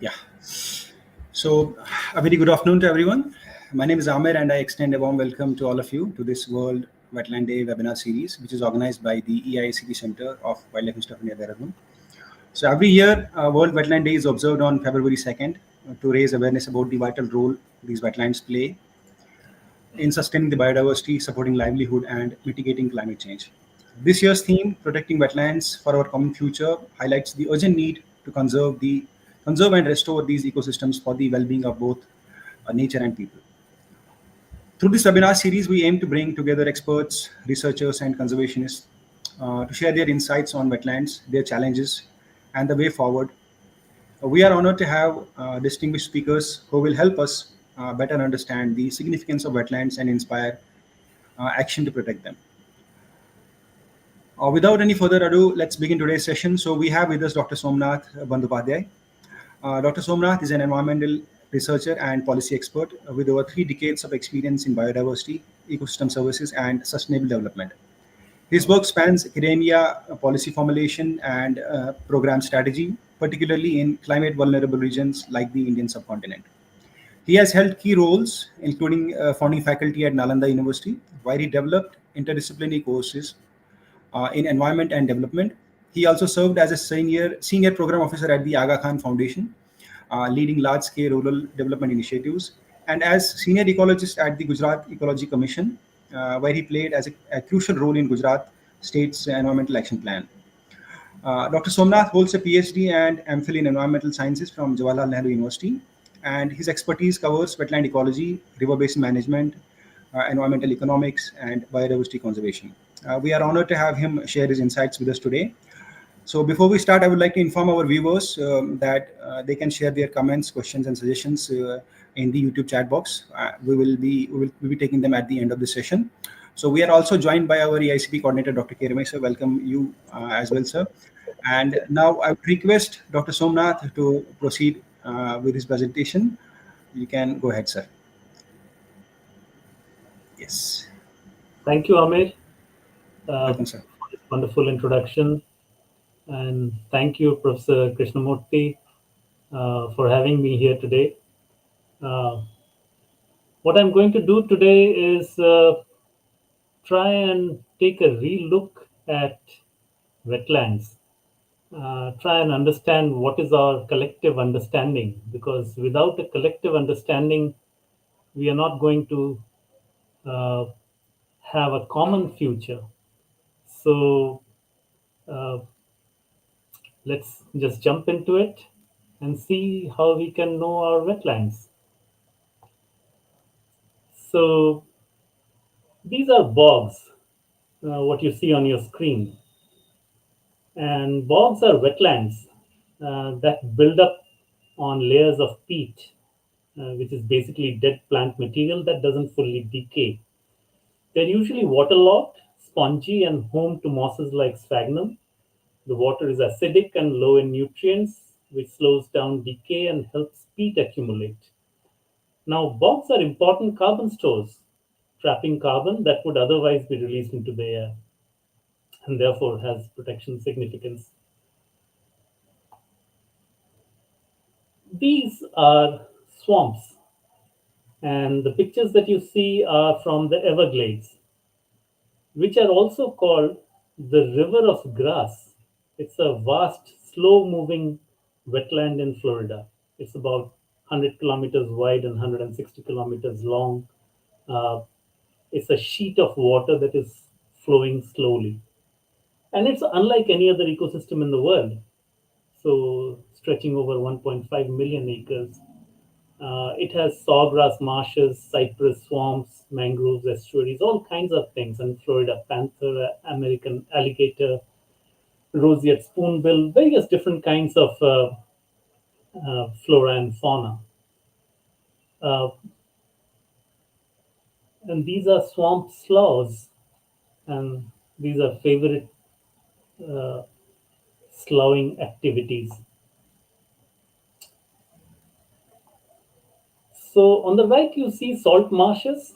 Yeah. So, a very good afternoon to everyone. My name is Amir, and I extend a warm welcome to all of you to this World Wetland Day webinar series, which is organized by the EICT Center of Wildlife Institute of India, Dehradun. So, every year, World Wetland Day is observed on February 2nd to raise awareness about the vital role these wetlands play in sustaining the biodiversity, supporting livelihood, and mitigating climate change. This year's theme, Protecting Wetlands for Our Common Future, highlights the urgent need to conserve and restore these ecosystems for the well-being of both nature and people. Through this webinar series, we aim to bring together experts, researchers, and conservationists to share their insights on wetlands, their challenges, and the way forward. We are honored to have distinguished speakers who will help us better understand the significance of wetlands and inspire action to protect them. Without any further ado, let's begin today's session. So we have with us Dr. Somnath Bandyopadhyay. Dr. Somnath is an environmental researcher and policy expert with over 3 decades of experience in biodiversity, ecosystem services, and sustainable development. His work spans academia, policy formulation, and program strategy, particularly in climate vulnerable regions like the Indian subcontinent. He has held key roles, including founding faculty at Nalanda University, where he developed interdisciplinary courses in environment and development. He also served as a senior program officer at the Aga Khan Foundation, leading large-scale rural development initiatives, and as senior ecologist at the Gujarat Ecology Commission, where he played as a crucial role in Gujarat State's Environmental Action Plan. Dr. Somnath holds a PhD and MPhil in Environmental Sciences from Jawaharlal Nehru University, and his expertise covers wetland ecology, river basin management, environmental economics, and biodiversity conservation. We are honored to have him share his insights with us today. So before we start, I would like to inform our viewers that they can share their comments, questions, and suggestions in the YouTube chat box. We will be taking them at the end of the session. So we are also joined by our EICP coordinator, Dr. K. Ramesh, sir. Welcome you as well, sir. And now I would request Dr. Somnath to proceed with his presentation. You can go ahead, sir. Yes. Thank you, Amir, Welcome, sir. for this wonderful introduction. And thank you, Professor Krishnamurthy, for having me here today. Uh, what I'm going to do today is try and take a relook at wetlands, try and understand what is our collective understanding, because without a collective understanding, we are not going to uh, have a common future. So uh, let's just jump into it and see how we can know our wetlands. So these are bogs, what you see on your screen. And bogs are wetlands that build up on layers of peat, which is basically dead plant material that doesn't fully decay. They're usually waterlogged, spongy, and home to mosses like sphagnum. The water is acidic and low in nutrients, which slows down decay and helps peat accumulate. Now, bogs are important carbon stores, trapping carbon that would otherwise be released into the air and therefore has protection significance. These are swamps, and the pictures that you see are from the Everglades, which are also called the River of Grass. It's a vast, slow moving wetland in Florida. It's about 100 kilometers wide and 160 kilometers long. Uh, it's a sheet of water that is flowing slowly. And it's unlike any other ecosystem in the world. So, stretching over 1.5 million acres. It has sawgrass marshes, cypress swamps, mangroves, estuaries, all kinds of things. And Florida panther, American alligator, roseate spoonbill, various different kinds of flora and fauna. Uh, and these are swamp sloths, and these are favorite uh, sloughing activities. So on the right, you see salt marshes,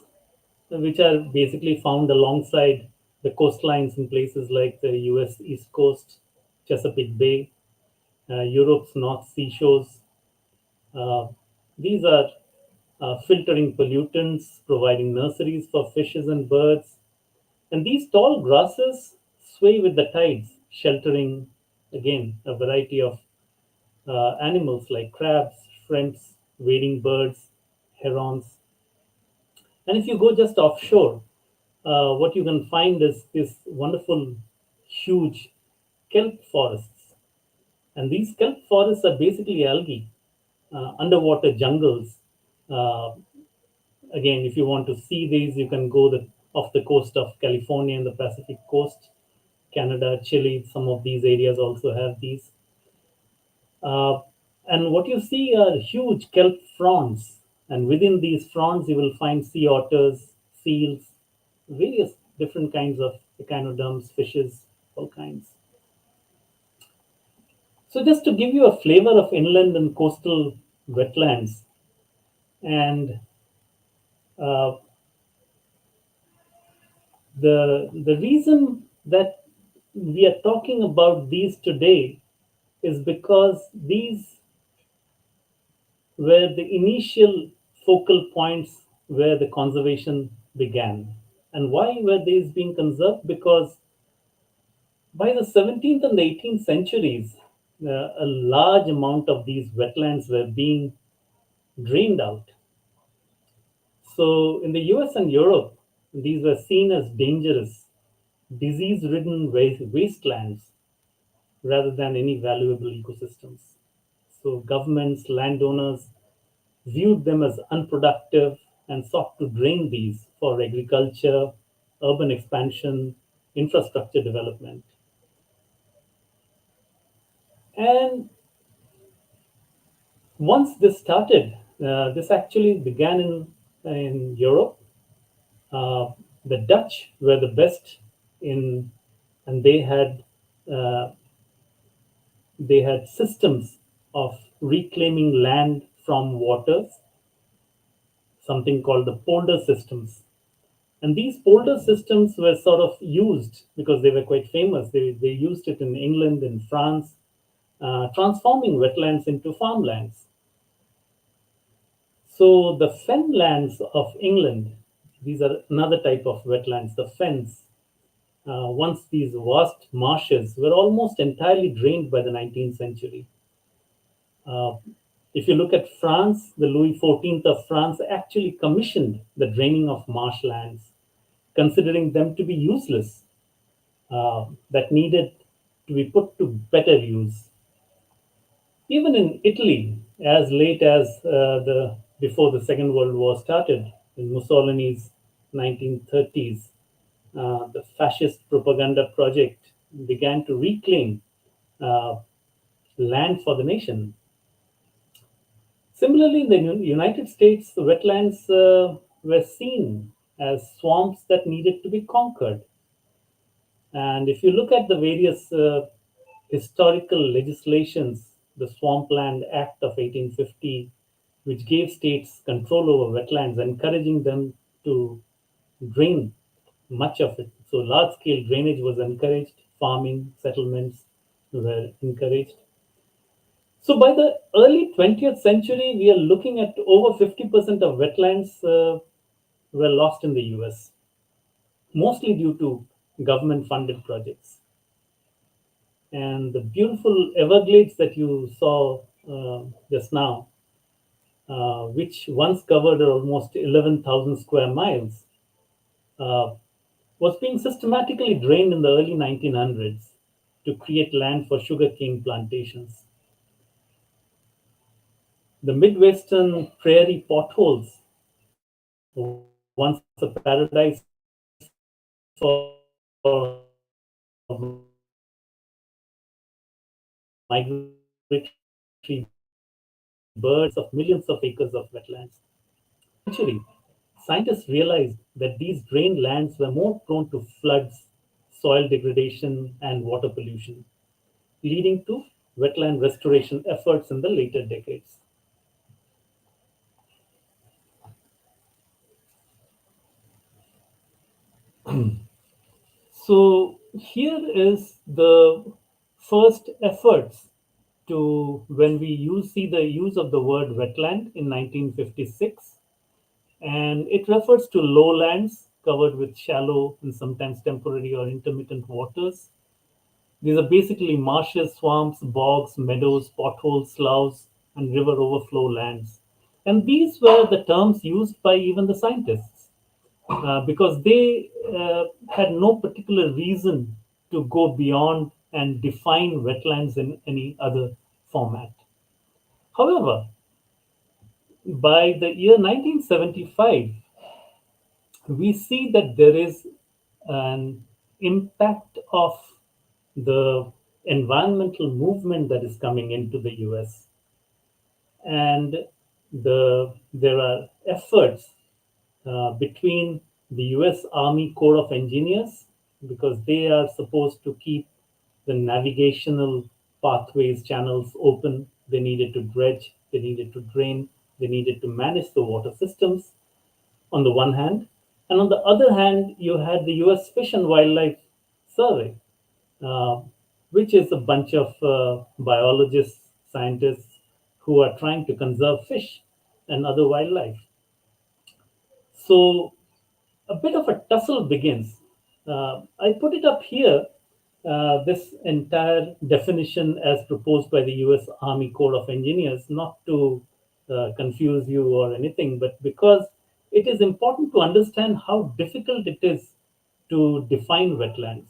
which are basically found alongside the coastlines in places like the US East Coast, Chesapeake Bay, Europe's North Sea shores. Uh, these are filtering pollutants, providing nurseries for fishes and birds. And these tall grasses sway with the tides, sheltering again a variety of animals like crabs, shrimps, wading birds, herons. And if you go just offshore, what you can find is this wonderful, huge kelp forests. And these kelp forests are basically algae, underwater jungles. Uh, Again, if you want to see these, you can go off the coast of California and the Pacific coast, Canada, Chile. Some of these areas also have these. Uh, and what you see are huge kelp fronds. And within these fronds, you will find sea otters, seals, various different kinds of echinoderms, fishes, all kinds. So, just to give you a flavor of inland and coastal wetlands, and uh, the reason that we are talking about these today is because these were the initial focal points where the conservation began. And why were these being conserved? Because by the 17th and the 18th centuries, a large amount of these wetlands were being drained out. So in the US and Europe, these were seen as dangerous, disease ridden wastelands rather than any valuable ecosystems. So governments, landowners viewed them as unproductive and sought to drain these for agriculture, urban expansion, infrastructure development. And once this started, this actually began in Europe. Uh, the Dutch were the best in, and uh, they had systems of reclaiming land from waters, something called the polder systems. And these polder systems were sort of used because they were quite famous. They used it in England and France, transforming wetlands into farmlands. So the fenlands of England, these are another type of wetlands, the fens. Once these vast marshes were almost entirely drained by the 19th century. Uh, if you look at France, the Louis XIV of France actually commissioned the draining of marshlands, considering them to be useless, that needed to be put to better use. Even in Italy, as late as the before the Second World War started, in Mussolini's 1930s, the fascist propaganda project began to reclaim uh, land for the nation. Similarly, in the United States, the wetlands were seen as swamps that needed to be conquered. And if you look at the various historical legislations, the Swampland Act of 1850, which gave states control over wetlands, encouraging them to drain much of it. So large scale drainage was encouraged, farming, settlements were encouraged. So by the early 20th century, we are looking at over 50% of wetlands were lost in the US, mostly due to government funded projects. And the beautiful Everglades that you saw just now, which once covered almost 11,000 square miles, uh, was being systematically drained in the early 1900s to create land for sugarcane plantations. The Midwestern prairie potholes, once a paradise for migratory birds of millions of acres of wetlands, in the 20th century, scientists realized that these drained lands were more prone to floods, soil degradation, and water pollution, leading to wetland restoration efforts in the later decades. So here is the first efforts to when we see the use of the word wetland in 1956, and it refers to lowlands covered with shallow and sometimes temporary or intermittent waters. These are basically marshes, swamps, bogs, meadows, potholes, sloughs, and river overflow lands. And these were the terms used by even the scientists because they had no particular reason to go beyond and define wetlands in any other format. However, by the year 1975, we see that there is an impact of the environmental movement that is coming into the US, and there are efforts between the US Army Corps of Engineers, because they are supposed to keep the navigational pathways, channels open. They needed to dredge, they needed to drain, they needed to manage the water systems on the one hand. And on the other hand, you had the US Fish and Wildlife Survey, uh, which is a bunch of biologists, scientists who are trying to conserve fish and other wildlife. So a bit of a tussle begins. I put it up here, this entire definition as proposed by the US Army Corps of Engineers, not to confuse you or anything, but because it is important to understand how difficult it is to define wetlands.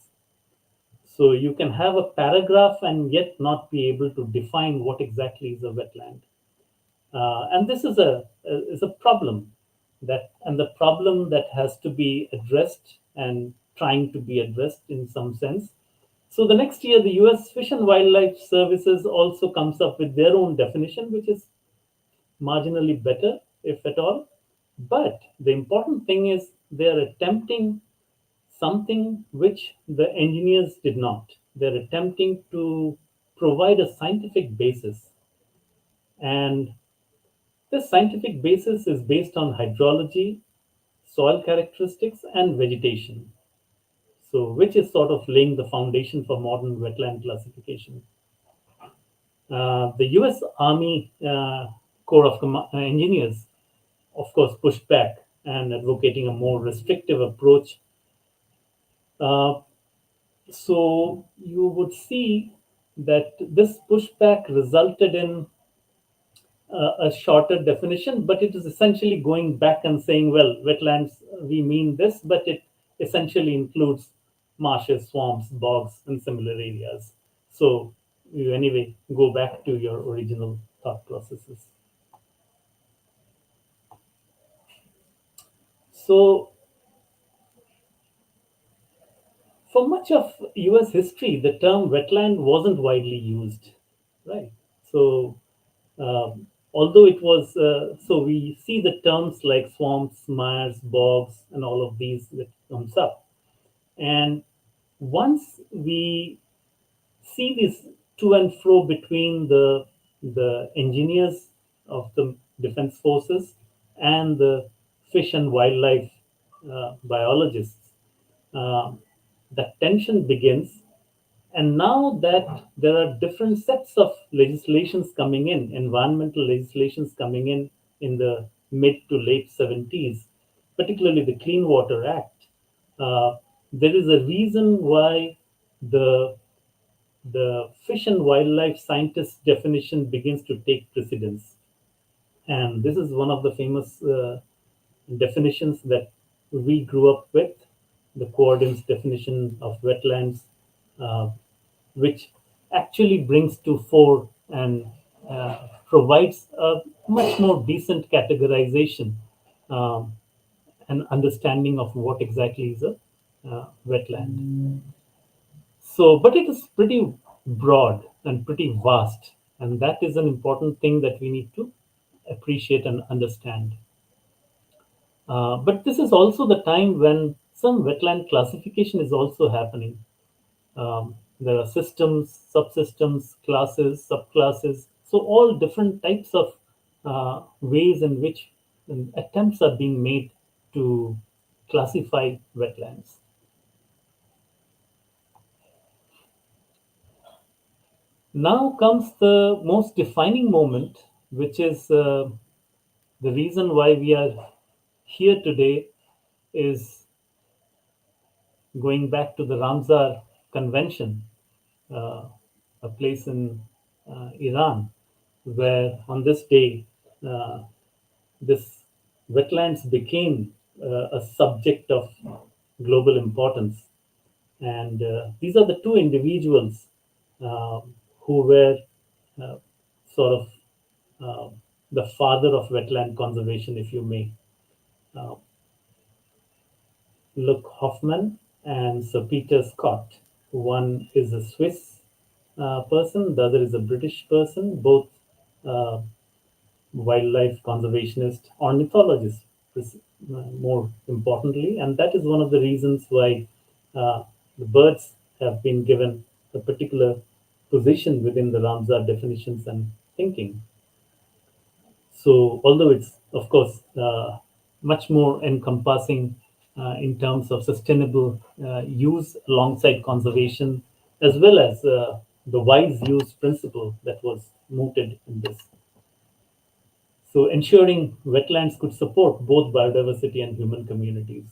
So you can have a paragraph and yet not be able to define what exactly is a wetland. And this is a problem, and the problem that has to be addressed and trying to be addressed in some sense. So the next year, the US Fish and Wildlife Services also comes up with their own definition, which is marginally better, if at all. But the important thing is they are attempting something which the engineers did not. They're attempting to provide a scientific basis. And this scientific basis is based on hydrology, soil characteristics, and vegetation. So, which is sort of laying the foundation for modern wetland classification. The US Army Corps of Engineers, of course, pushed back and advocating a more restrictive approach. Uh, so, you would see that this pushback resulted in a shorter definition, but it is essentially going back and saying, well, wetlands, we mean this, but it essentially includes marshes, swamps, bogs, and similar areas. So you anyway go back to your original thought processes. So for much of US history, the term wetland wasn't widely used, right? So although it was, so we see the terms like swamps, marshes, bogs, and all of these that comes up. And once we see this to and fro between the engineers of the defense forces and the fish and wildlife biologists, uh, the tension begins. And now that there are different sets of legislations coming in, environmental legislations coming in the mid to late 70s, particularly the Clean Water Act, uh, there is a reason why the the fish and wildlife scientist definition begins to take precedence. And this is one of the famous definitions that we grew up with, the coordinates definition of wetlands, uh, which actually brings to fore and provides a much more decent categorization um, and understanding of what exactly is a wetland. So, but it is pretty broad and pretty vast, and that is an important thing that we need to appreciate and understand. But this is also the time when some wetland classification is also happening. There are systems, subsystems, classes, subclasses, so all different types of ways in which attempts are being made to classify wetlands. Now comes the most defining moment, which is the reason why we are here today, is going back to the Ramsar Convention, uh, a place in Iran, where on this day, uh, this wetlands became a subject of global importance. And these are the two individuals uh, who were uh, sort of uh, the father of wetland conservation, if you may. Uh, Luke Hoffman and Sir Peter Scott. One is a Swiss person, the other is a British person, both uh, wildlife conservationist, ornithologist, more importantly. And that is one of the reasons why the birds have been given a particular position within the Ramsar definitions and thinking. So, although it's, of course, much more encompassing in terms of sustainable use alongside conservation, as well as the wise use principle that was mooted in this. So, ensuring wetlands could support both biodiversity and human communities.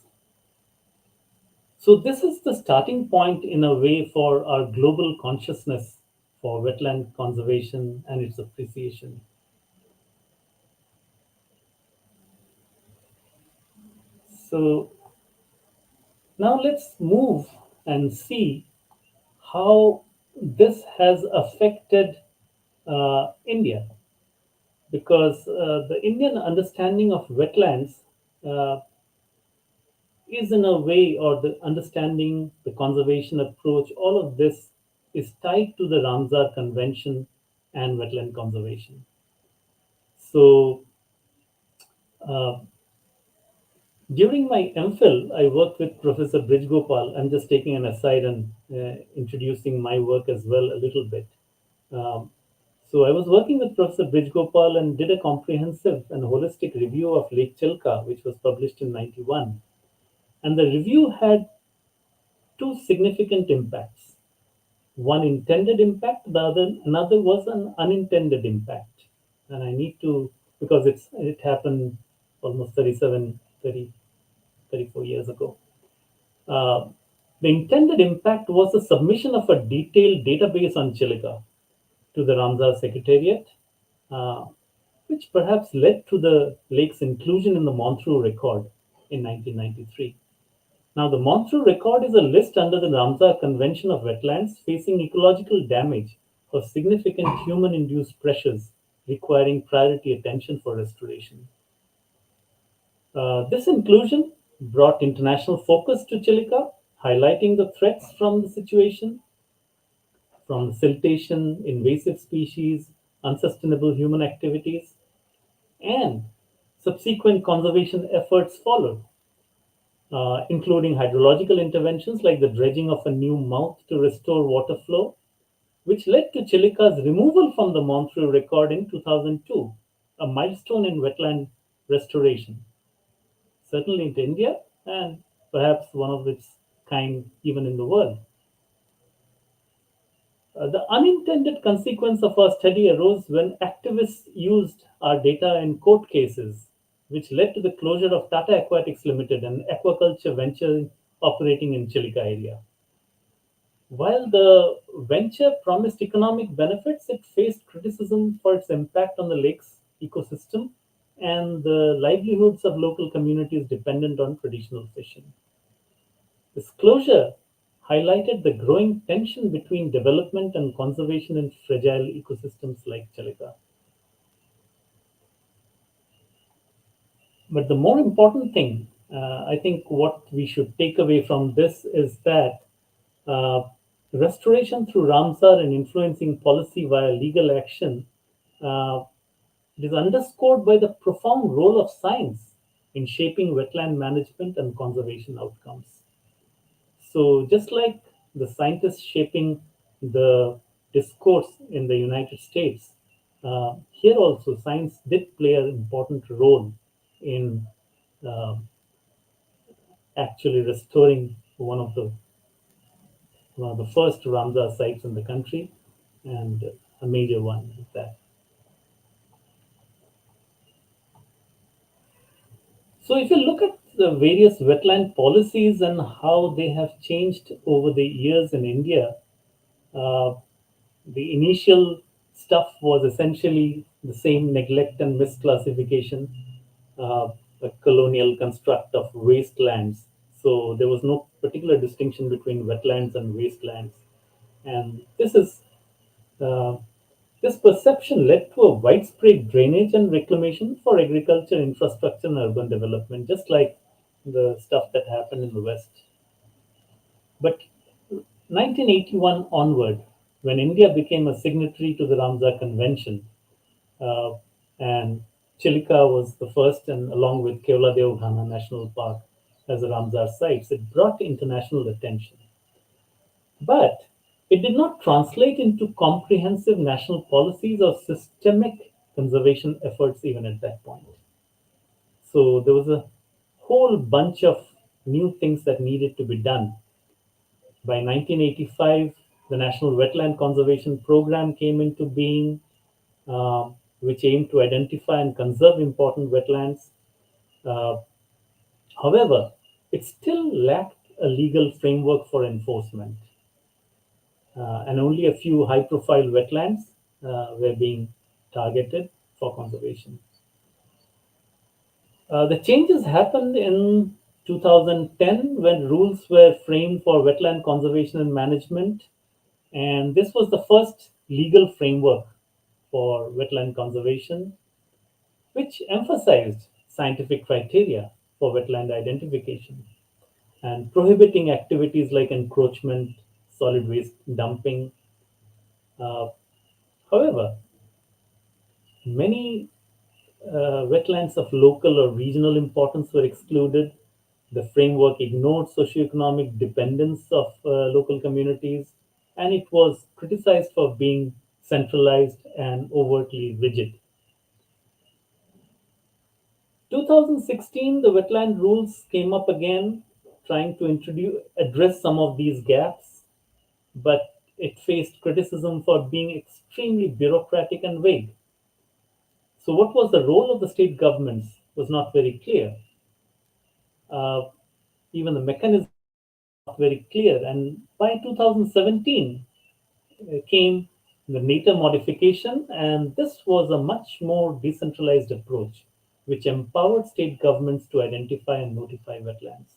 So, this is the starting point in a way for our global consciousness for wetland conservation and its appreciation. So, now let's move and see how this has affected India, because the Indian understanding of wetlands uh, is in a way, or the understanding, the conservation approach, all of this is tied to the Ramsar Convention and wetland conservation. So uh, during my MPhil, I worked with Professor Brijgopal. I'm just taking an aside and introducing my work as well a little bit. Um, so I was working with Professor Brijgopal and did a comprehensive and holistic review of Lake Chilka, which was published in 91. And the review had two significant impacts. One intended impact, the other another was an unintended impact. And I need to, because it happened almost 34 years ago. Uh, the intended impact was the submission of a detailed database on Chilika to the Ramsar Secretariat, uh, which perhaps led to the lake's inclusion in the Montreux Record in 1993. Now, the Montreux Record is a list under the Ramsar Convention of wetlands facing ecological damage or significant human induced pressures requiring priority attention for restoration. This inclusion brought international focus to Chilika, highlighting the threats from the situation, from siltation, invasive species, unsustainable human activities, and subsequent conservation efforts followed, including hydrological interventions like the dredging of a new mouth to restore water flow, which led to Chilika's removal from the Montreux Record in 2002, a milestone in wetland restoration, certainly in India and perhaps one of its kind even in the world. The unintended consequence of our study arose when activists used our data in court cases, which led to the closure of Tata Aquatics Limited, an aquaculture venture operating in Chilika area. While the venture promised economic benefits, it faced criticism for its impact on the lake's ecosystem and the livelihoods of local communities dependent on traditional fishing. This closure highlighted the growing tension between development and conservation in fragile ecosystems like Chalika. But the more important thing, I think, what we should take away from this is that uh, restoration through Ramsar and influencing policy via legal action, uh, it is underscored by the profound role of science in shaping wetland management and conservation outcomes. So, just like the scientists shaping the discourse in the United States, here also science did play an important role in uh, actually restoring one of the first Ramsar sites in the country. And a major one is that. So if you look at the various wetland policies and how they have changed over the years in India, uh, the initial stuff was essentially the same: neglect and misclassification, a colonial construct of wastelands. So there was no particular distinction between wetlands and wastelands. And uh, this perception led to a widespread drainage and reclamation for agriculture, infrastructure, and urban development, just like the stuff that happened in the West. But 1981 onward, when India became a signatory to the Ramsar Convention, uh, and Chilika was the first, and along with Keoladeo Ghana National Park as a Ramsar sites, it brought international attention. But it did not translate into comprehensive national policies or systemic conservation efforts even at that point. So there was a whole bunch of new things that needed to be done. By 1985, the National Wetland Conservation Program came into being, which aimed to identify and conserve important wetlands. Uh, However, it still lacked a legal framework for enforcement, and only a few high profile wetlands were being targeted for conservation. The changes happened in 2010 when rules were framed for wetland conservation and management, and this was the first legal framework for wetland conservation, which emphasized scientific criteria for wetland identification and prohibiting activities like encroachment, solid waste dumping. Uh, However, many wetlands of local or regional importance were excluded. The framework ignored socioeconomic dependence of local communities, and it was criticized for being centralized and overtly rigid. 2016, the wetland rules came up again, trying to address some of these gaps, but it faced criticism for being extremely bureaucratic and vague. So, what was the role of the state governments was not very clear. Uh, Even the mechanism was not very clear. And by 2017 came the NATER modification, and this was a much more decentralized approach, which empowered state governments to identify and notify wetlands.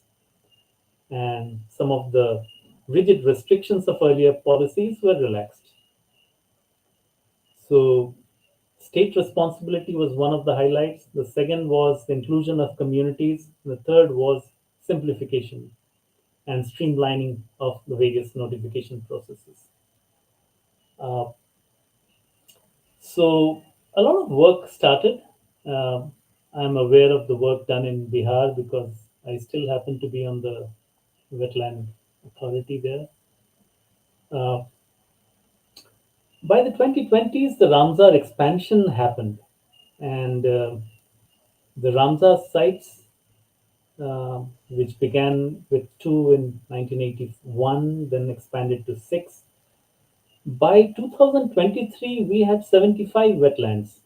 And some of the rigid restrictions of earlier policies were relaxed. So, state responsibility was one of the highlights. The second was the inclusion of communities. The third was simplification and streamlining of the various notification processes. Uh, so, a lot of work started. Um I'm aware of the work done in Bihar because I still happen to be on the wetland authority there. Uh, by the 2020s, the Ramsar expansion happened, and the Ramsar sites, which began with two in 1981, then expanded to six. By 2023, we had 75 wetlands,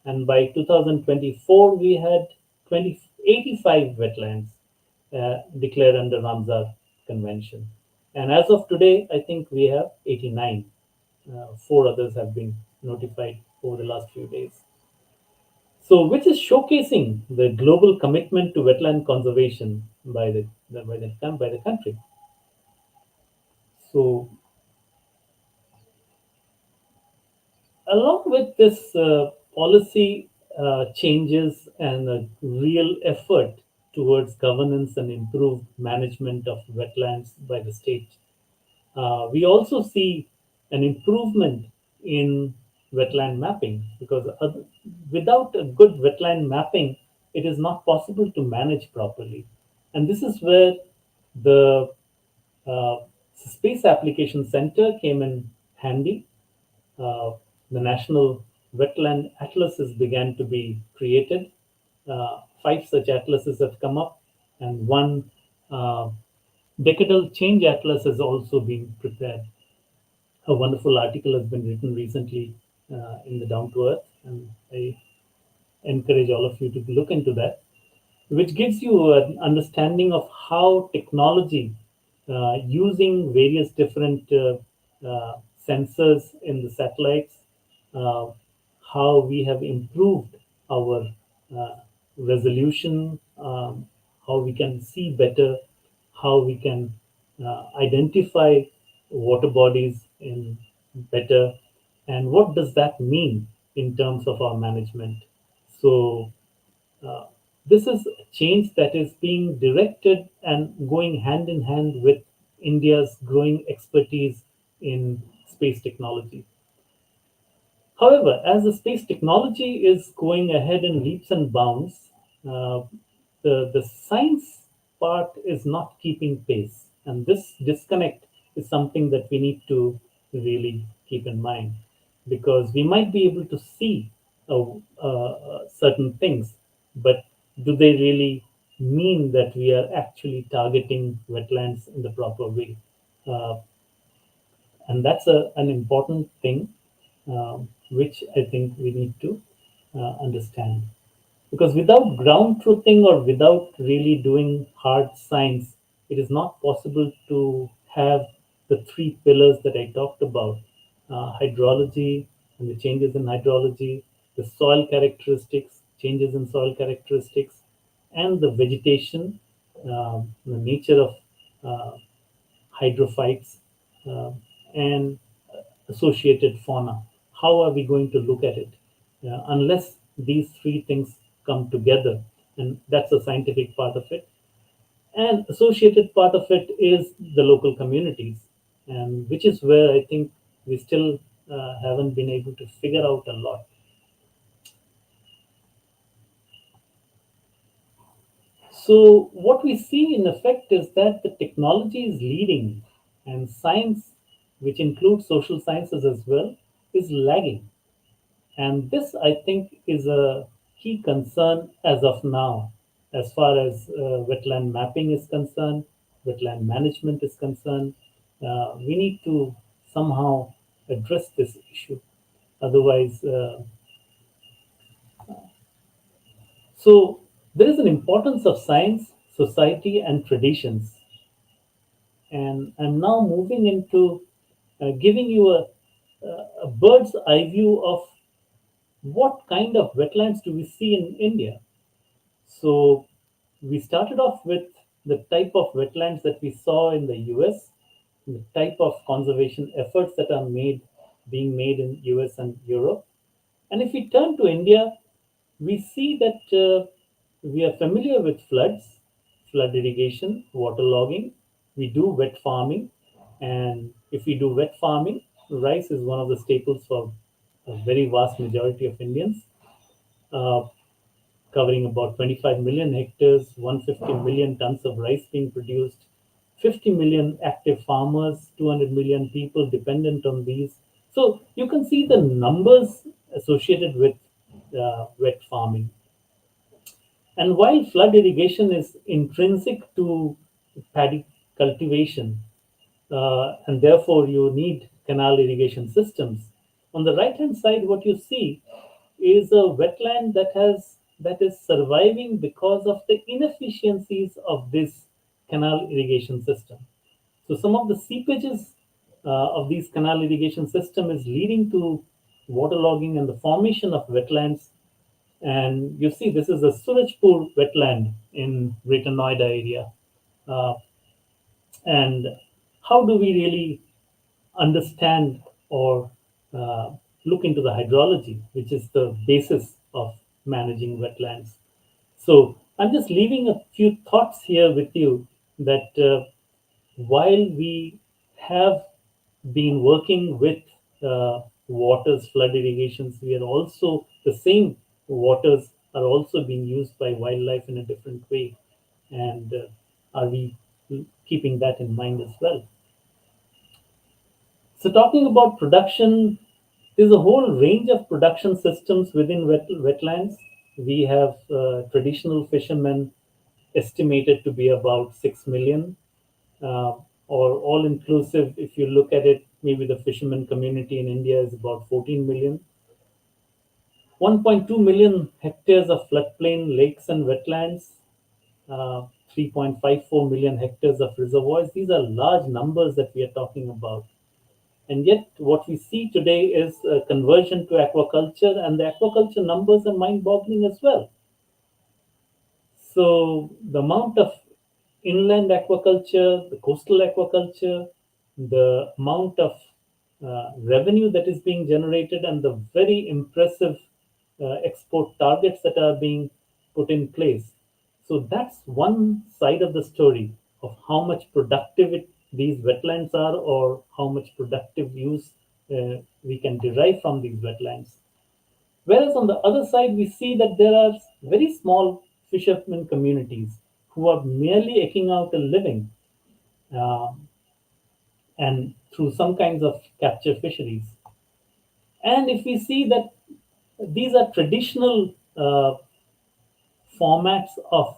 and by 2024, we had 85 wetlands declared under Ramsar Convention. And as of today, I think we have 89. Four others have been notified over the last few days. So, which is showcasing the global commitment to wetland conservation by the country. So, along with this policy changes and a real effort towards governance and improved management of wetlands by the state, we also see an improvement in wetland mapping because without a good wetland mapping, it is not possible to manage properly. And this is where the uh, Space Application Center came in handy. uh, the National Wetland Atlases began to be created. Five such atlases have come up, and one uh, decadal change atlas has also been prepared. A wonderful article has been written recently in the down to earth, and I encourage all of you to look into that, which gives you an understanding of how technology, using various different sensors in the satellites, uh, how we have improved our uh, resolution, how we can see better, how we can identify water bodies in better, and what does that mean in terms of our management. So uh, this is a change that is being directed and going hand in hand with India's growing expertise in space technology. However, as the space technology is going ahead in leaps and bounds, uh, the science part is not keeping pace. And this disconnect is something that we need to really keep in mind, because we might be able to see certain things, but do they really mean that we are actually targeting wetlands in the proper way? Uh, and that's an important thing, which I think we need to understand. Because without ground truthing or without really doing hard science, it is not possible to have the three pillars that I talked about: hydrology and the changes in hydrology, the soil characteristics, changes in soil characteristics, and the vegetation, the nature of uh, hydrophytes, uh, and associated fauna. How are we going to look at it? Unless these three things come together, and that's a scientific part of it. And associated part of it is the local communities, and which is where I think we still haven't been able to figure out a lot. So what we see in effect is that the technology is leading, and science, which includes social sciences as well, is lagging. And this, I think, is a key concern as of now, as far as wetland mapping is concerned, wetland management is concerned. We need to somehow address this issue. Otherwise, so there is an importance of science, society, and traditions. And I'm now moving into giving you a bird's eye view of what kind of wetlands do we see in India. So we started off with the type of wetlands that we saw in the US, the type of conservation efforts that are being made in US and Europe. And if we turn to India, we see that we are familiar with floods, flood irrigation, waterlogging. We do wet farming. And if we do wet farming, rice is one of the staples for a very vast majority of Indians. Uh, Covering about 25 million hectares, 150 million tons of rice being produced, 50 million active farmers, 200 million people dependent on these. So you can see the numbers associated with wet farming. And while flood irrigation is intrinsic to paddy cultivation, and therefore you need canal irrigation systems. On the right hand side, what you see is a wetland that is surviving because of the inefficiencies of this canal irrigation system. So some of the seepages of these canal irrigation system is leading to waterlogging and the formation of wetlands. And you see, this is a Surajpur wetland in Greater Noida area. Uh, and how do we really understand or uh, look into the hydrology, which is the basis of managing wetlands? So I'm just leaving a few thoughts here with you that while we have been working with waters, flood irrigations, we are also the same waters are also being used by wildlife in a different way. And are we keeping that in mind as well? So, talking about production, there's a whole range of production systems within wetlands. We have traditional fishermen estimated to be about 6 million, uh, or all inclusive. If you look at it, maybe the fishermen community in India is about 14 million. 1.2 million hectares of floodplain, lakes, and wetlands, 3.54 million hectares of reservoirs. These are large numbers that we are talking about. And yet, what we see today is a conversion to aquaculture, and the aquaculture numbers are mind boggling as well. So, the amount of inland aquaculture, the coastal aquaculture, the amount of revenue that is being generated, and the very impressive export targets that are being put in place. So that's one side of the story of how much productive these wetlands are, or how much productive use we can derive from these wetlands. Whereas on the other side, we see that there are very small fishermen communities who are merely eking out a living, uh, and through some kinds of capture fisheries. And if we see that these are traditional formats of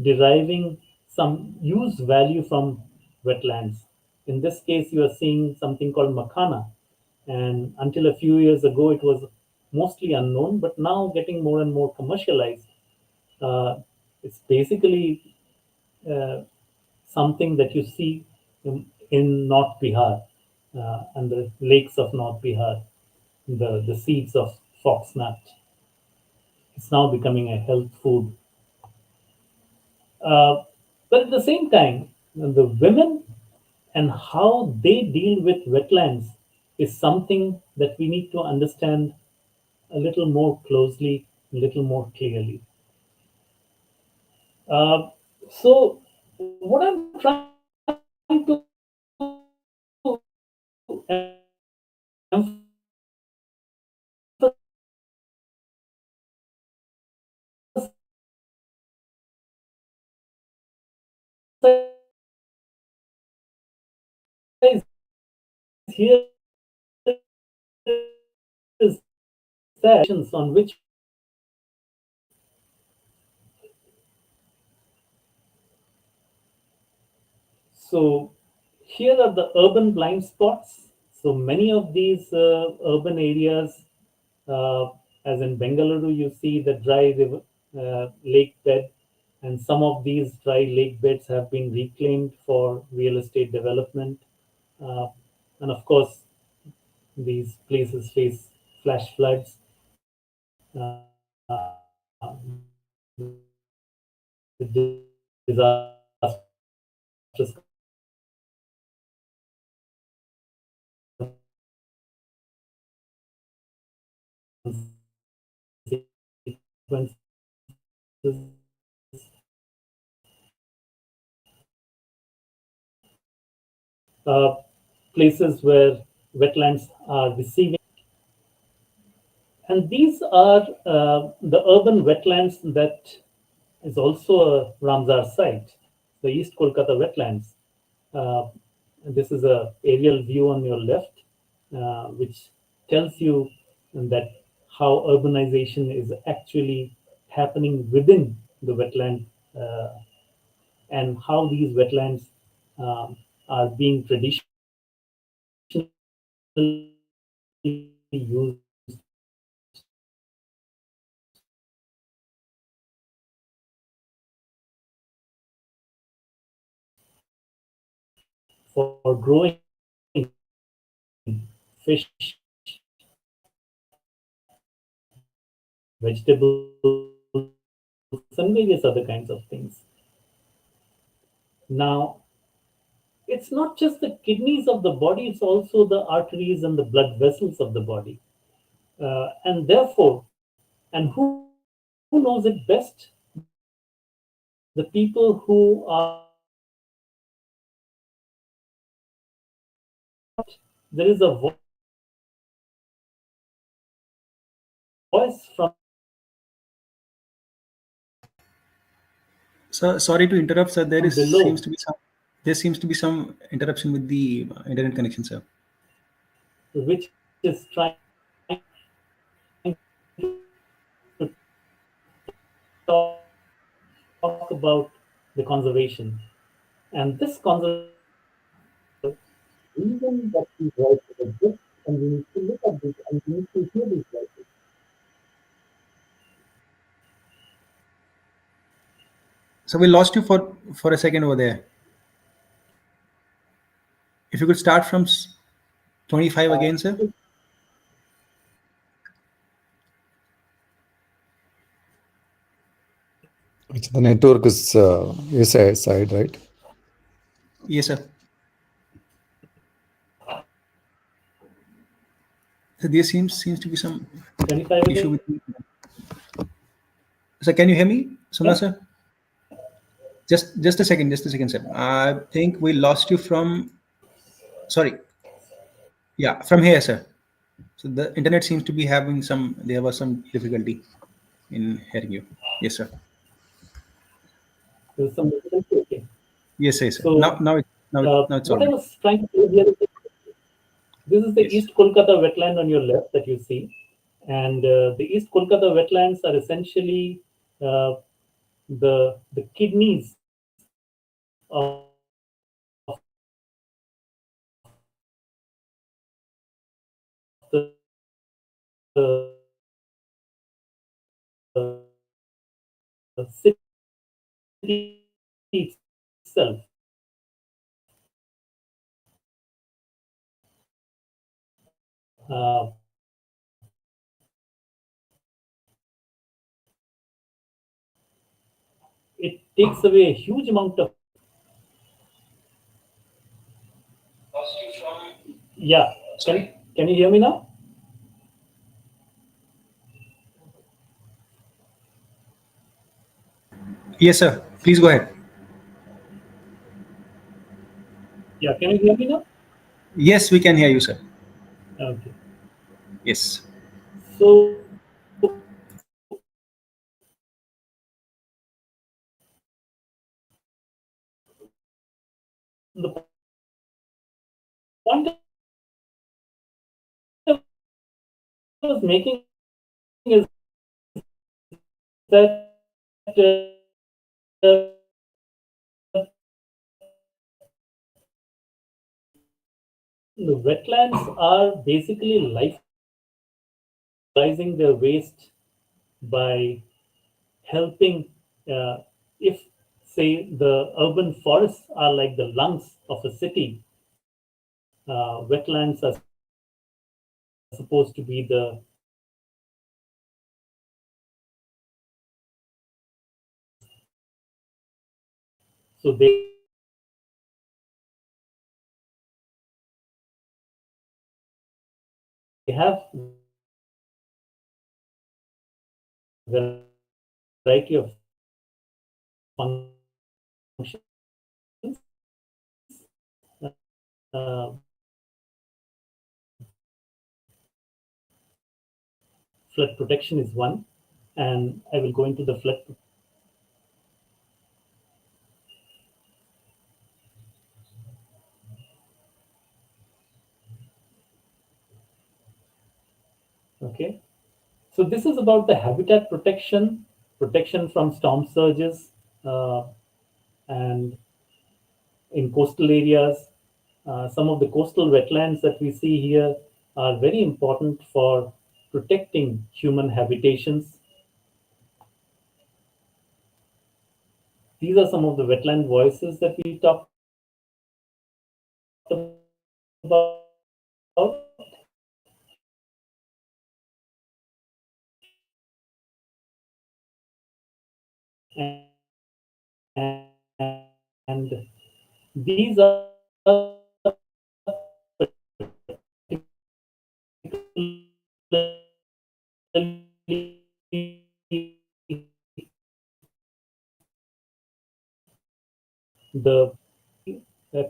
deriving some use value from wetlands. In this case, you are seeing something called makhana. And until a few years ago, it was mostly unknown, but now getting more and more commercialized. Uh, it's basically uh, something that you see in North Bihar and the lakes of North Bihar, the seeds of foxnut. It's now becoming a health food. Uh, but at the same time, the women and how they deal with wetlands is something that we need to understand a little more closely, a little more clearly. Uh, so, what I'm trying to here is that on which so here are the urban blind spots. So many of these urban areas, uh, as in Bengaluru, you see the dry river, lake bed, and some of these dry lake beds have been reclaimed for real estate development. Uh, and of course, these places face flash floods. uh, Places where wetlands are receiving. And these are the urban wetlands that is also a Ramsar site, the East Kolkata wetlands. Uh, this is a aerial view on your left, which tells you that how urbanization is actually happening within the wetland, and how these wetlands are being traditionally used for growing fish, vegetables, and various other kinds of things. Now, it's not just the kidneys of the body, it's also the arteries and the blood vessels of the body. And therefore, and who knows it best? The people who are there is a voice from So sorry to interrupt, sir. below, There seems to be some interruption with the internet connection, sir. which is trying to talk about the conservation. And this conservation reason that these voices exist, and we need to look at this and we need to hear these voices. So we lost you for a second over there. If you could start from 25 again, sir. The network is side, right? Yes, sir. So there seems to be some 25 issue again? with me. So can you hear me, Sona sir? Just a second, sir. I think we lost you from. Sorry, yeah, from here, sir. So the internet seems to be having some. There was some difficulty in hearing you. Yes, sir. There's some difficulty. Okay. Yes, yes, sir. So, Now it's all what I right. was trying to say here is that this is the Yes. East Kolkata wetland on your left that you see. And the East Kolkata wetlands are essentially the kidneys of the city itself. Uh, it takes away a huge amount of. Yeah, can you hear me now? Yes, sir. Please go ahead. Yeah, can you hear me now? Yes, we can hear you, sir. Okay. Yes. So the point I was making is that the wetlands are basically lifeizing their waste by helping. If, say, the urban forests are like the lungs of a city, wetlands are supposed to be the so they have variety of functions. Uh, Flood protection is one, and I will go into the flood. Okay, so this is about the habitat protection, protection from storm surges, and in coastal areas. Some of the coastal wetlands that we see here are very important for protecting human habitations. These are some of the wetland voices that we talked about. And these are the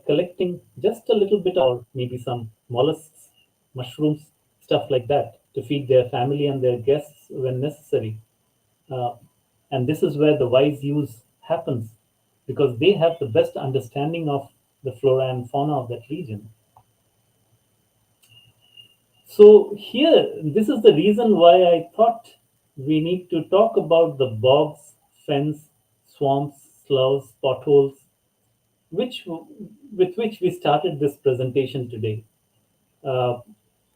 collecting just a little bit or maybe some mollusks, mushrooms, stuff like that to feed their family and their guests when necessary. Uh, and this is where the wise use happens because they have the best understanding of the flora and fauna of that region. So here, this is the reason why I thought we need to talk about the bogs, fens, swamps, sloughs, potholes, which with which we started this presentation today, uh,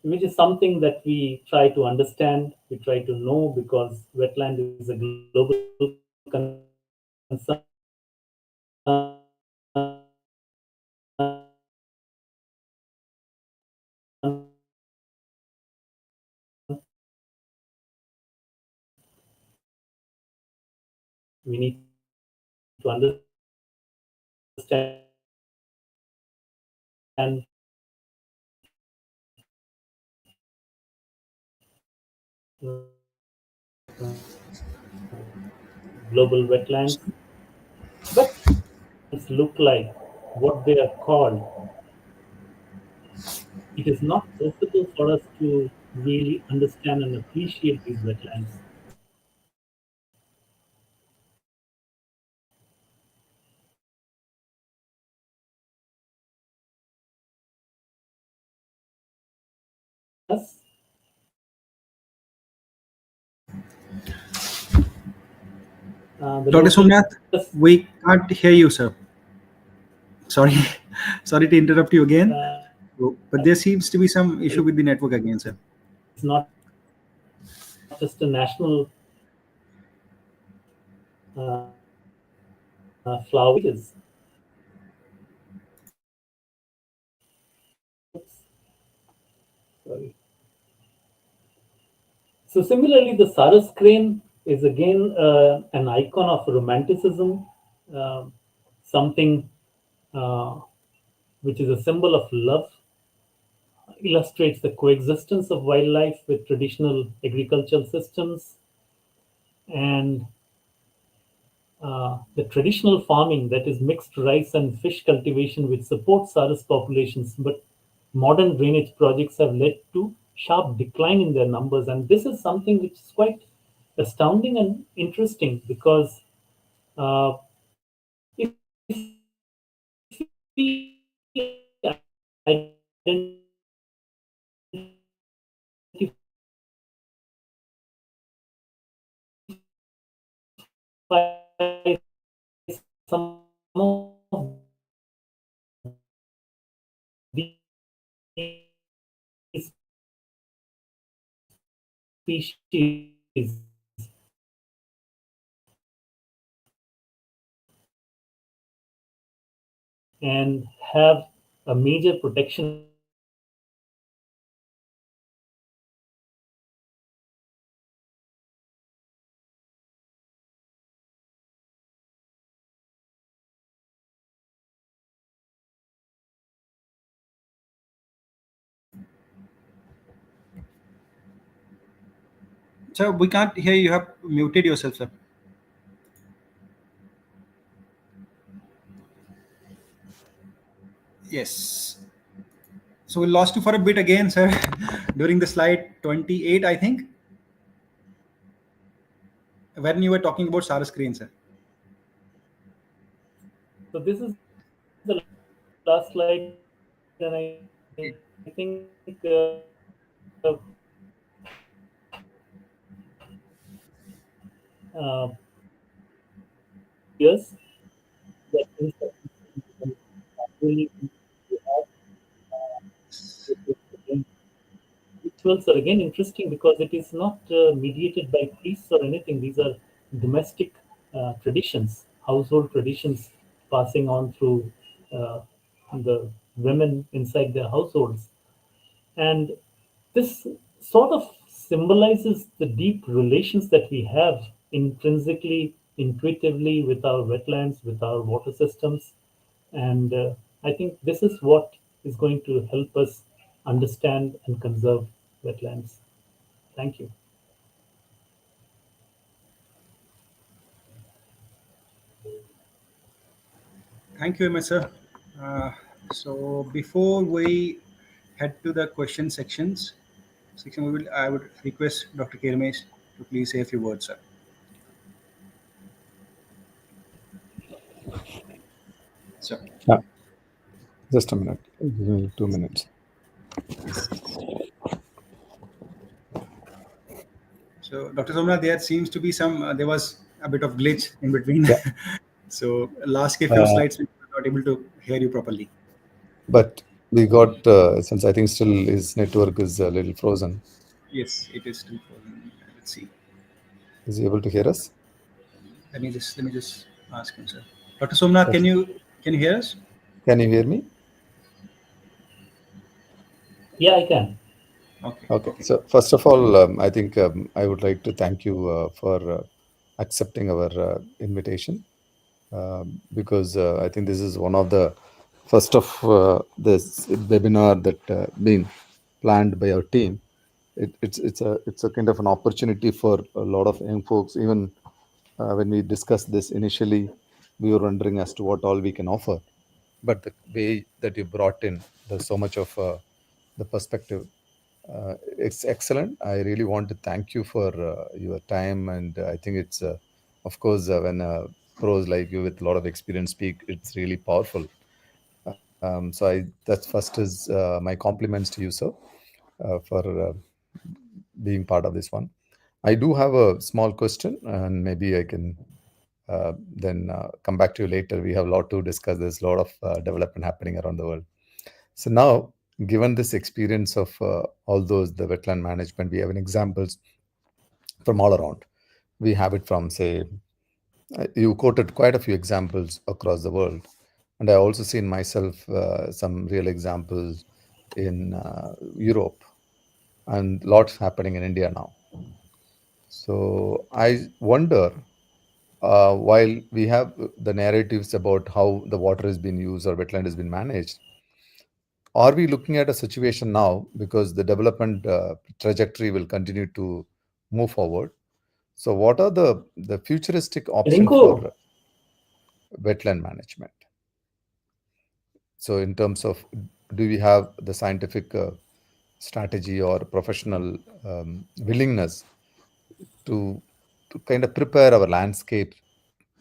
which is something that we try to understand, we try to know because wetland is a global concern. we need to understand global wetlands, but look like what they are called, it is not possible for us to really understand and appreciate these wetlands. Thus, the Dr. Somnath, locust, we can't hear you, sir. Sorry, sorry to interrupt you again. But there seems to be some issue with the network again, sir. it's not just a national flower. Sorry. So similarly, the Saras crane is again an icon of romanticism, uh, something uh, which is a symbol of love, illustrates the coexistence of wildlife with traditional agricultural systems, and the traditional farming, that is mixed rice and fish cultivation, which supports Saras populations, but modern drainage projects have led to sharp decline in their numbers. And this is something which is quite astounding and interesting, because if we identify some of these species and have a major protection Sir, we can't hear you. You have muted yourself, sir. Yes. So we lost you for a bit again, sir, during the slide 28, I think, when you were talking about Saras crane, sir. So this is the last slide, and I think yes, that means that really rituals are again interesting, because it is not mediated by priests or anything. These are domestic traditions, household traditions, passing on through uh, the women inside their households. And this sort of symbolizes the deep relations that we have intrinsically, intuitively with our wetlands, with our water systems. And I think this is what is going to help us understand and conserve wetlands. Thank you. Thank you very much, sir. Uh, so before we head to the question section, I would request Dr. Kirmesh to please say a few words, sir. Sir. Yeah, just a minute. Give me 2 minutes. Yes. So, Dr. Somnath, there seems to be there was a bit of glitch in between. Yeah. So, last few Uh, slides, we were not able to hear you properly. but we got, since I think still his network is a little frozen. Yes, it is still frozen. Let's see. Is he able to hear us? Let me just ask him, sir. Dr. Somnath, Yes. can you hear us? Can you hear me? Yeah, I can. Okay, Okay. okay. So first of all, I think I would like to thank you for accepting our invitation, because I think this is one of the first of this webinar that been planned by our team. It's a kind of an opportunity for a lot of young folks. Even when we discussed this initially, we were wondering as to what all we can offer. But the way that you brought in, there's so much of the perspective. It's excellent. I really want to thank you for your time, and I think it's, of course, when pros like you with a lot of experience speak, it's really powerful. So that's first is my compliments to you, sir, for being part of this one. I do have a small question, and maybe I can then come back to you later. We have a lot to discuss. There's a lot of development happening around the world. So now, given this experience of all those, the wetland management, we have an examples from all around. We have it from, say, you quoted quite a few examples across the world. And I also seen myself some real examples in Europe, and lots happening in India now. So I wonder, while we have the narratives about how the water has been used or wetland has been managed, are we looking at a situation now, because the development trajectory will continue to move forward? So what are the futuristic option Rinku, for wetland management? So in terms of, do we have the scientific strategy or professional willingness to kind of prepare our landscape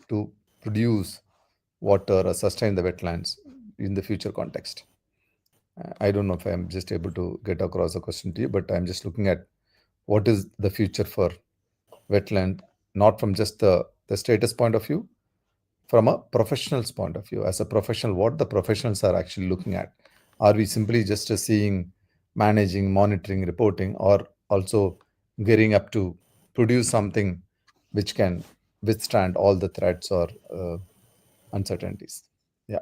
to produce water or sustain the wetlands in the future context? I don't know if I'm just able to get across the question to you, but I'm just looking at what is the future for wetland, not from just the status point of view, from a professional's point of view. As a professional, what the professionals are actually looking at. Are we simply just seeing, managing, monitoring, reporting, or also gearing up to produce something which can withstand all the threats or uncertainties? Yeah.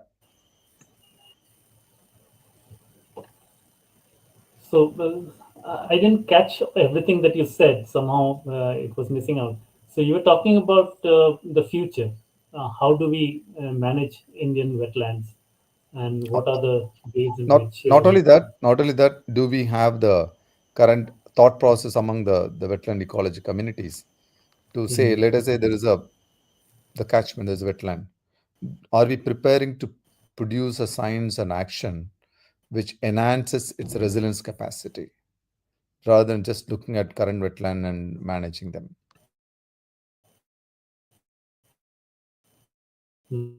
so I didn't catch everything that you said. Somehow it was missing out. So you were talking about the future. How do we manage Indian wetlands, and what are the ways in not which not we only that can? not only that, do we have the current thought process among the wetland ecology communities to say, Mhm. let us say there is the catchment, there's a wetland. Are we preparing to produce a science and action which enhances its resilience capacity, rather than just looking at current wetland and managing them? Hmm.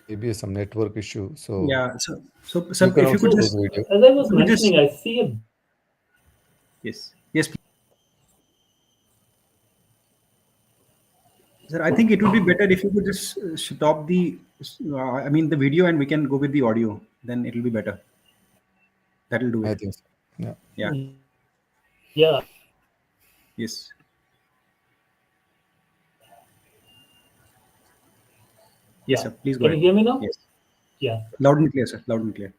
Maybe some network issue, so Yeah. So, you sir, can if you also could So close just, the video. as I if was you could just, mentioning, I see a yes, yes, please. Sir, I think it would be better if you could just stop I mean, the video, and we can go with the audio. Then it'll be better. That'll do I it. think so. Yeah. Yeah. yeah. Yes. Yes, Yeah. sir. Please go Can you ahead. hear me now? Yes. Yeah. Loud and clear, sir. Loud and clear.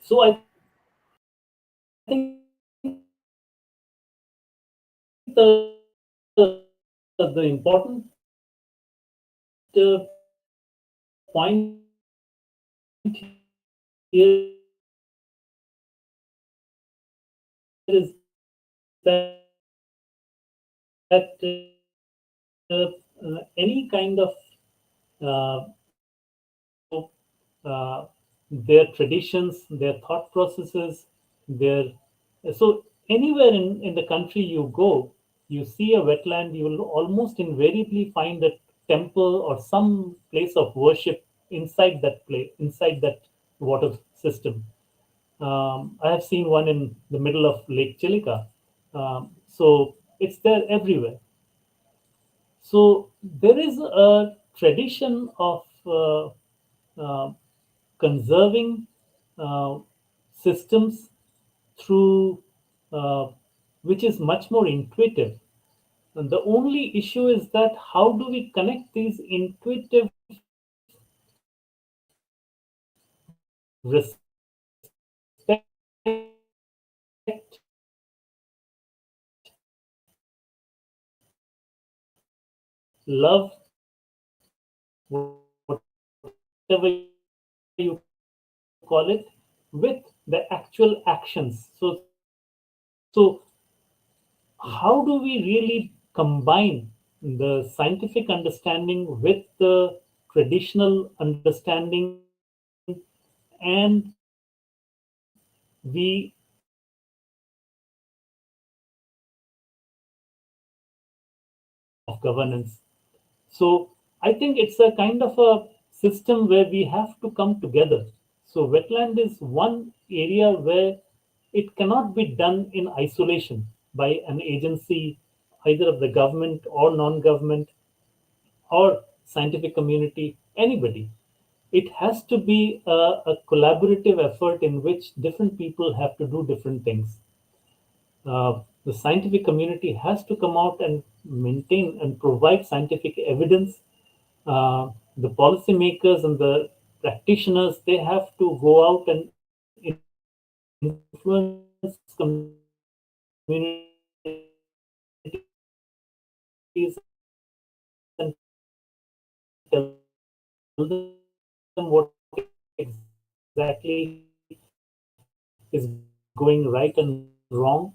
So I think the important point here is that any kind of uh, their traditions, their thought processes, their so anywhere in the country you go, you see a wetland, you will almost invariably find a temple or some place of worship inside that place, inside that water system. I have seen one in the middle of Lake Chilika. So it's there everywhere. So there is a tradition of uh, conserving uh, systems through which is much more intuitive. And the only issue is that how do we connect these intuitive respect, love, whatever you call it, with the actual actions. So how do we really combine the scientific understanding with the traditional understanding, and we of governance? So I think it's a kind of a system where we have to come together. So wetland is one area where it cannot be done in isolation by an agency, either of the government or non-government or scientific community, anybody. It has to be a collaborative effort in which different people have to do different things. The scientific community has to come out and maintain and provide scientific evidence. The policymakers and the practitioners, they have to go out and influence communities and tell them what exactly is going right and wrong.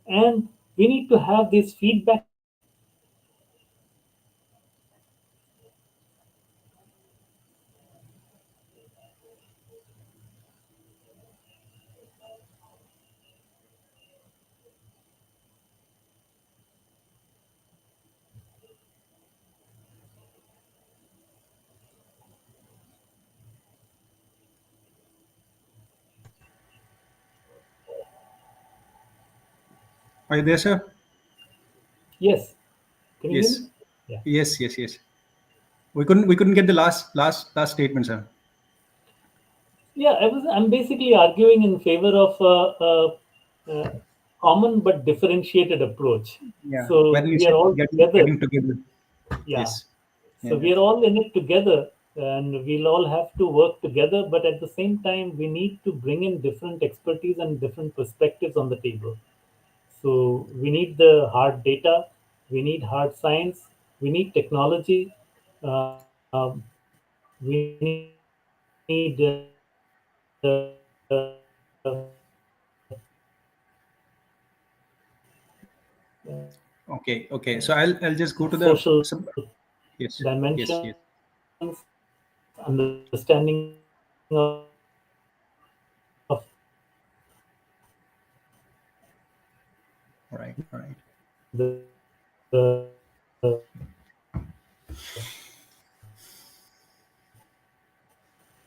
And we need to have this feedback. Are you there, sir? Yes. Can you hear Yes. me? Yeah. Yes. We couldn't get the last statement, sir. Yeah, I'm basically arguing in favor of a common but differentiated approach. Yeah. So When you we are said all together. getting together. Yeah. Yes. So Yeah. we are all in it together, and we'll all have to work together. But at the same time, we need to bring in different expertise and different perspectives on the table. So we need the hard data, we need hard science, we need technology, we need Okay. So I'll just go to the social yes. Yes. dimensions, understanding of All right. the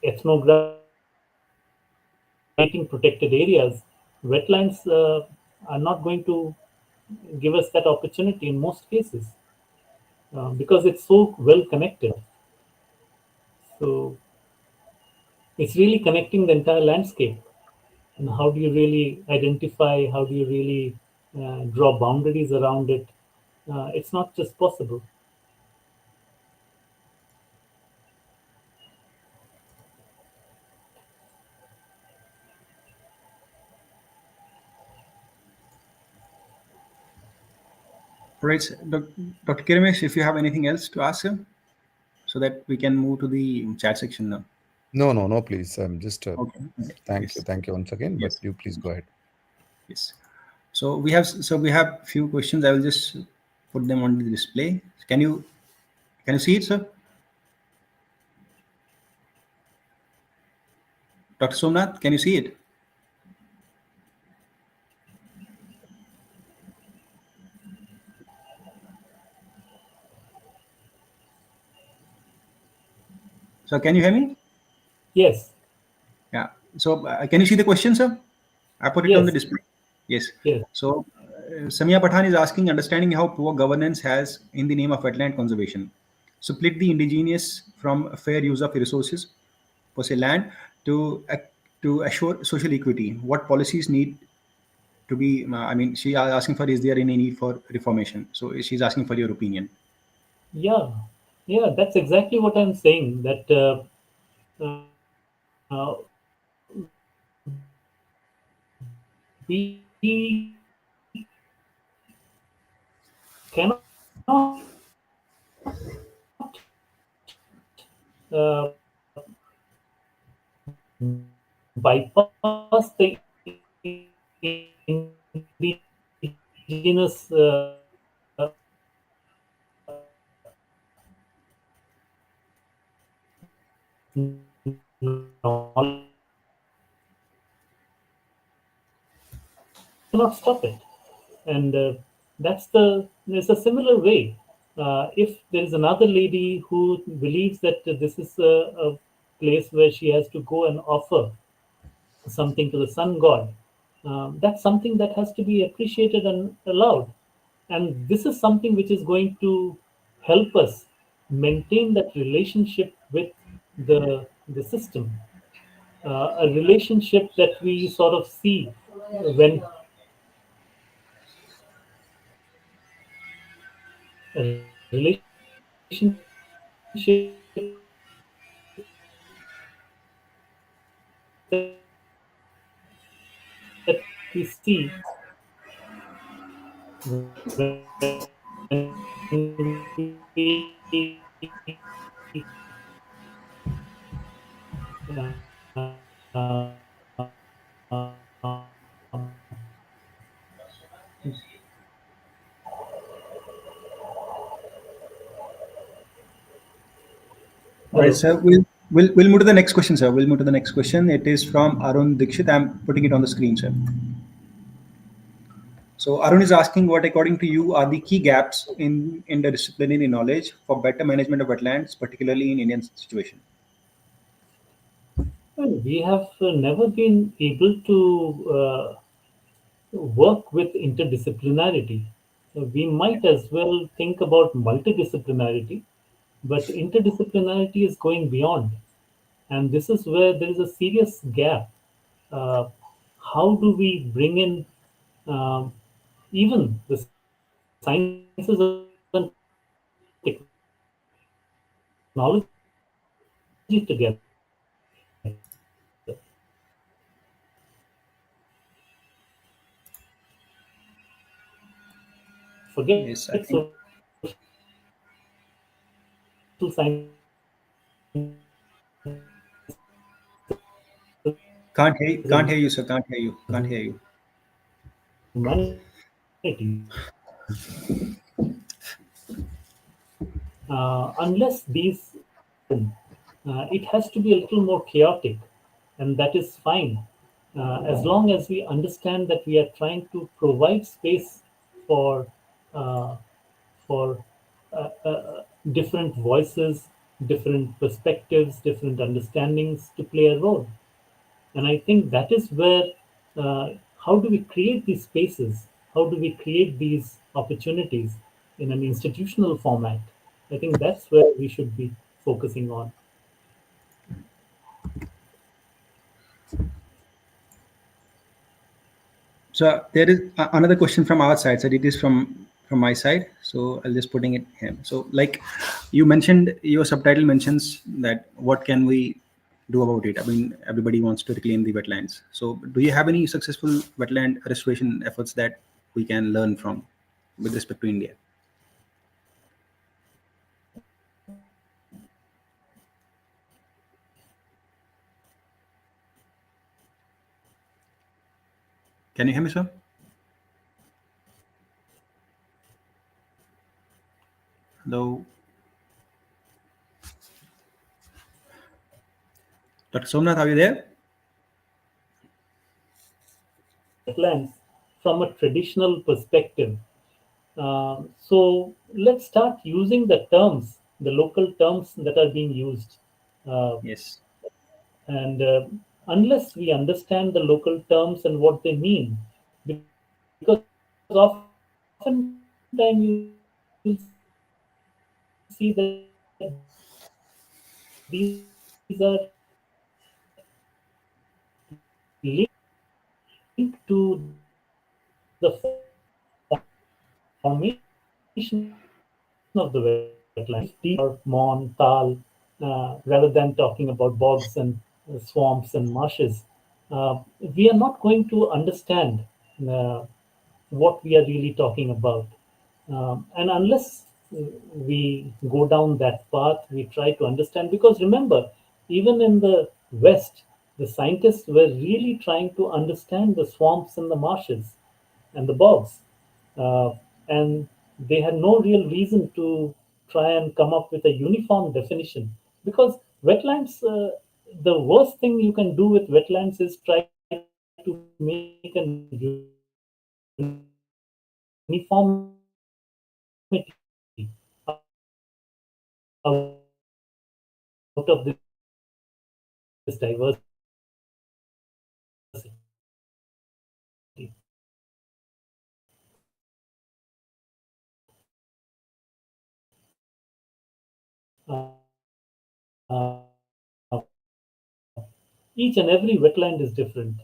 ethnographic protected areas. Wetlands are not going to give us that opportunity in most cases because it's so well connected. So it's really connecting the entire landscape. And how do you really identify? How do you really draw boundaries around it? It's not just possible. All right, sir. Dr. Kirimesh, if you have anything else to ask him, so that we can move to the chat section now. No, please. Just Okay. Yes. thank you once again. But Yes. you please go ahead. Yes. So we have few questions. I will just put them on the display. Can you see it, sir? Dr. Somnath, can you see it? So can you hear me? Yes, Yeah. So can you see the question, sir? I put it on the yes, display. Yes. yes. So Samia Pathan is asking, understanding how poor governance has in the name of wetland conservation. split the indigenous from fair use of resources, per se land, to to assure social equity. What policies need to be? I mean, she are asking for, is there any need for reformation? So she's asking for your opinion. Yeah, yeah, that's exactly what I'm saying. That cannot stop it. And that's there's a similar way. If there is another lady who believes that this is a place where she has to go and offer something to the sun god, that's something that has to be appreciated and allowed. And this is something which is going to help us maintain that relationship with the system, a relationship that we sort of see when a relationship that we see All right, hello. sir. We'll move to the next question, sir. We'll move to the next question. It is from Arun Dikshit. I'm putting it on the screen, sir. So Arun is asking, what, according to you, are the key gaps in interdisciplinary knowledge for better management of wetlands, particularly in Indian situation? Well, we have never been able to work with interdisciplinarity. We might as well think about multidisciplinarity, but interdisciplinarity is going beyond. And this is where there is a serious gap. Uh, how do we bring in even the sciences and technology together? Forget Yes, I social think sciences can't hear and you, sir. Can't hear you. Can't hear you. humanities, unless these it has to be a little more chaotic, and that is fine, as long as we understand that we are trying to provide space for uh, for different voices, different perspectives, different understandings to play a role. And I think that is where how do we create these spaces? How do we create these opportunities in an institutional format? I think that's where we should be focusing on. So there is another question from our side. So it is from my side. So I'll just putting it here. So like you mentioned, your subtitle mentions that what can we do about it? I mean, everybody wants to reclaim the wetlands. So do you have any successful wetland restoration efforts that we can learn from with respect to India? Can you hear me, sir? Hello, Dr. Somnath, are you there? Wetlands from a traditional perspective. So let's start using the terms, the local terms that are being used. Uh, Yes. and unless we understand the local terms and what they mean, because oftentimes you will see that the terms are being used these are linked to the formation of the wetlands. Or mon, tal, rather than talking about bogs and swamps and marshes, we are not going to understand uh, what we are really talking about. And unless we go down that path, we try to understand. Because remember, even in the West, the scientists were really trying to understand the swamps and the marshes and the bogs. Uh, and they had no real reason to try and come up with a uniform definition. Because wetlands, the worst thing you can do with wetlands is try to make an uniformity Uh, each and every wetland is different.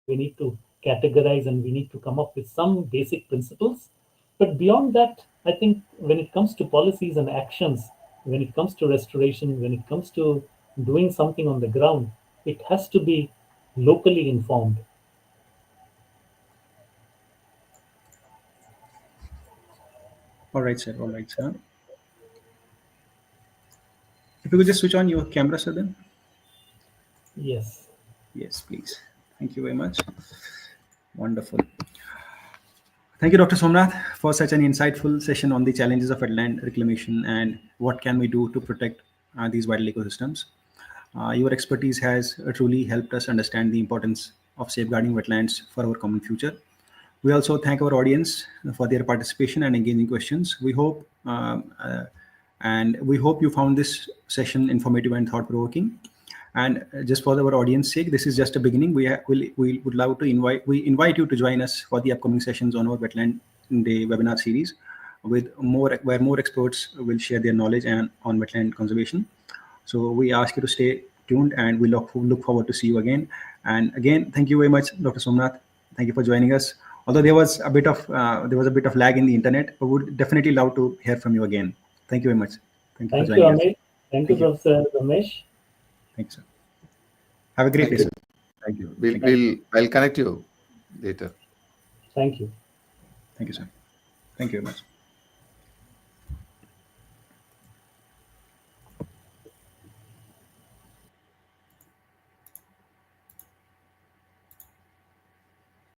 We need to categorize and we need to come up with some basic principles. But beyond that, I think when it comes to policies and actions, when it comes to restoration, when it comes to doing something on the ground, it has to be locally informed. All right, sir. All right, sir. If you could just switch on your camera, sir, then. Yes. Yes, please. Thank you very much. Wonderful. Thank you, Dr. Somnath, for such an insightful session on the challenges of wetland reclamation and what can we do to protect these vital ecosystems. Your expertise has truly helped us understand the importance of safeguarding wetlands for our common future. We also thank our audience for their participation and engaging questions. We hope you found this session informative and thought-provoking. And just for our audience sake, this is just a beginning. We would love to invite you to join us for the upcoming sessions on our Wetland Day webinar series, where more experts will share their knowledge and on wetland conservation. So we ask you to stay tuned, and we look forward to see you again. And again, thank you very much, Dr. Somnath. Thank you for joining us. Although there was a bit of lag in the internet, we would definitely love to hear from you again. Thank you very much. Thank you for Thank you, joining us. Amit. Thank you, Thank you. Professor Ramesh. Thank you, sir. Have a great day, Thank you. sir. Thank you. Thank you. I'll connect you later. Thank you. Thank you, sir. Thank you very much.